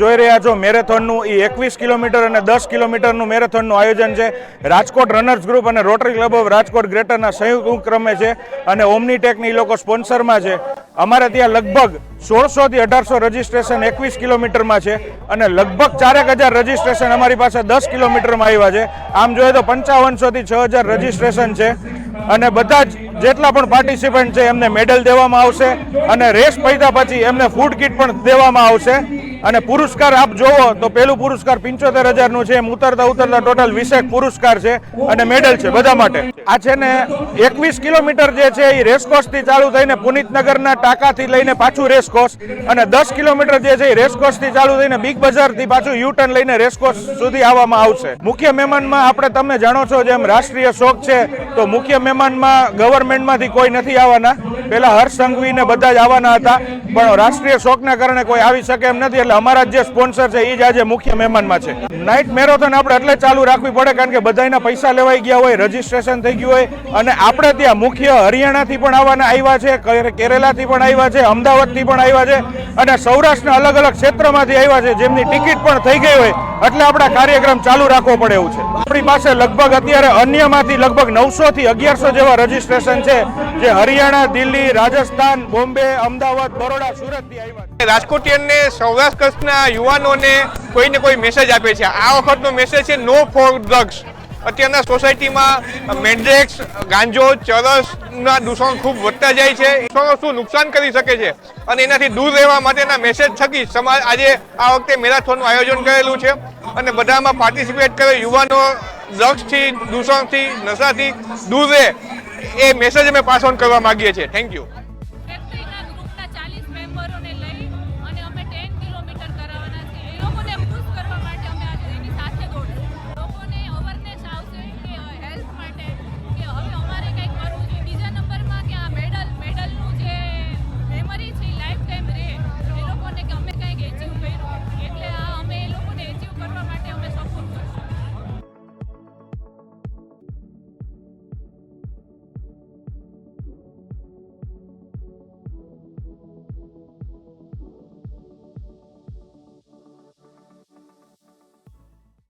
જોઈ રહ્યા છો મેરેથોનનું એ 21 કિલોમીટર અને 10 કિલોમીટરનું મેરેથોનનું આયોજન છે. રાજકોટ રનર્સ ગ્રુપ અને રોટરી ક્લબ ઓફ રાજકોટ ગ્રેટરના સંયુક્ત ઉપક્રમે છે અને ઓમનીટેકની લોકો સ્પોન્સરમાં છે. અમારે ત્યાં લગભગ 1600 થી 1800 રજીસ્ટ્રેશન 21 કિલોમીટરમાં છે અને લગભગ 4000 રજીસ્ટ્રેશન અમારી પાસે 10 કિલોમીટરમાં આવ્યા છે. આમ જોઈએ તો 5500 થી 6000 રજીસ્ટ્રેશન છે અને બધા જ જેટલા પણ પાર્ટિસિપન્ટ છે એમને મેડલ દેવામાં આવશે અને રેસ પૈદા પછી એમને ફૂડ કિટ પણ દેવામાં આવશે. અને પુરસ્કાર આપ જોવો તો પહેલું પુરસ્કાર 75,000નું છે. એમ ઉતરતા ટોટલ 20 પુરસ્કાર છે અને મેડલ છે બધા માટે. આ છે ને 21 કિલોમીટર જે છે એ રેસકોર્સથી ચાલુ થઈને પુનિતનગરના ટાંકાથી લઈને પાછું રેસકોર્સ અને 10 કિલોમીટર જે છે એ રેસકોર્સથી ચાલુ થઈને બિગ બજારથી પાછું યુટર્ન લઈને રેસકોર્સ સુધી આવવામાં આવશે. મુખ્ય મહેમાનમાં આપણે તમે જાણો છો જેમ રાષ્ટ્રીય શોક છે તો મુખ્ય મહેમાનમાં ગવર્મેન્ટમાંથી કોઈ નથી આવવાના. પહેલા હર્ષ સંઘવી ને બધા જ આવવાના હતા પણ રાષ્ટ્રીય શોકના કારણે કોઈ આવી શકે એમ નથી. એટલે અમારા જે સ્પોન્સર છે એ જ આજે મુખ્ય મહેમાનમાં છે. નાઇટ મેરેથોન આપણે એટલે ચાલુ રાખવી પડે કારણ કે બધાના પૈસા લેવાઈ ગયા હોય, રજીસ્ટ્રેશન થઈ ગયું હોય અને આપણે ત્યાં મુખ્ય હરિયાણાથી પણ આવવાના આવ્યા છે, કેરેલાથી પણ આવ્યા છે, અમદાવાદથી પણ આવ્યા છે અને સૌરાષ્ટ્રના અલગ અલગ ક્ષેત્રમાંથી આવ્યા છે જેમની ટિકિટ પણ થઈ ગઈ હોય એટલે આપણા કાર્યક્રમ ચાલુ રાખવો પડે એવું છે. આપણી પાસે લગભગ અત્યારે અન્યમાંથી લગભગ 900 થી 1100 જેવા રજીસ્ટ્રેશન છે જે હરિયાણા, દિલ્હી, રાજસ્થાન, બોમ્બે, અમદાવાદ, બરોડા, સુરતથી આવ્યા છે. રાજકોટિયનને સૌરાષ્ટ્ર કચ્છના યુવાનોને કોઈને કોઈ મેસેજ આપે છે. આ વખતનો મેસેજ છે નો ફોર ડ્રગ્સ. અત્યારના સોસાયટીમાં મેન્ડ્રેક્સ, ગાંજો, ચરસના દૂષણ ખૂબ વધતા જાય છે. શું નુકસાન કરી શકે છે અને એનાથી દૂર રહેવા માટેના મેસેજ થકી સમાજ આજે આ વખતે મેરેથોનનું આયોજન કરેલું છે અને બધામાં પાર્ટિસિપેટ કરે. યુવાનો ડ્રગ્સથી, દૂષણથી, નશાથી દૂર રહે એ મેસેજ અમે પાસ ઓન કરવા માંગીએ છીએ. Thank you.